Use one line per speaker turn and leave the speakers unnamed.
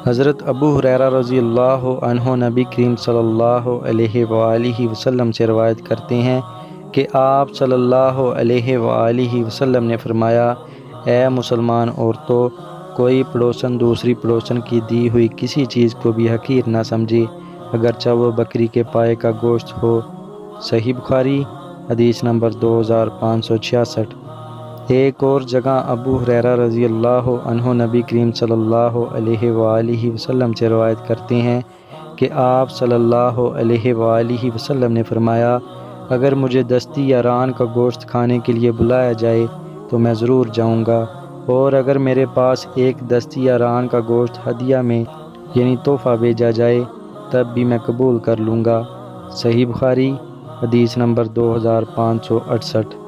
حضرت ابو ہریرہ رضی اللہ عنہ نبی کریم صلی اللہ علیہ وآلہ وسلم سے روایت کرتے ہیں کہ آپ صلی اللہ علیہ وآلہ وسلم نے فرمایا، اے مسلمان عورتوں، کوئی پڑوسن دوسری پڑوسن کی دی ہوئی کسی چیز کو بھی حقیر نہ سمجھے، اگرچہ وہ بکری کے پائے کا گوشت ہو۔ صحیح بخاری حدیث نمبر 2566۔ ایک اور جگہ ابو ہریرہ رضی اللہ عنہ نبی کریم صلی اللہ علیہ وآلہ وسلم سے روایت کرتے ہیں کہ آپ صلی اللہ علیہ وآلہ وسلم نے فرمایا، اگر مجھے دستی یا ران کا گوشت کھانے کے لیے بلایا جائے تو میں ضرور جاؤں گا، اور اگر میرے پاس ایک دستی یا ران کا گوشت ہدیہ میں یعنی تحفہ بھیجا جائے تب بھی میں قبول کر لوں گا۔ صحیح بخاری حدیث نمبر 2568۔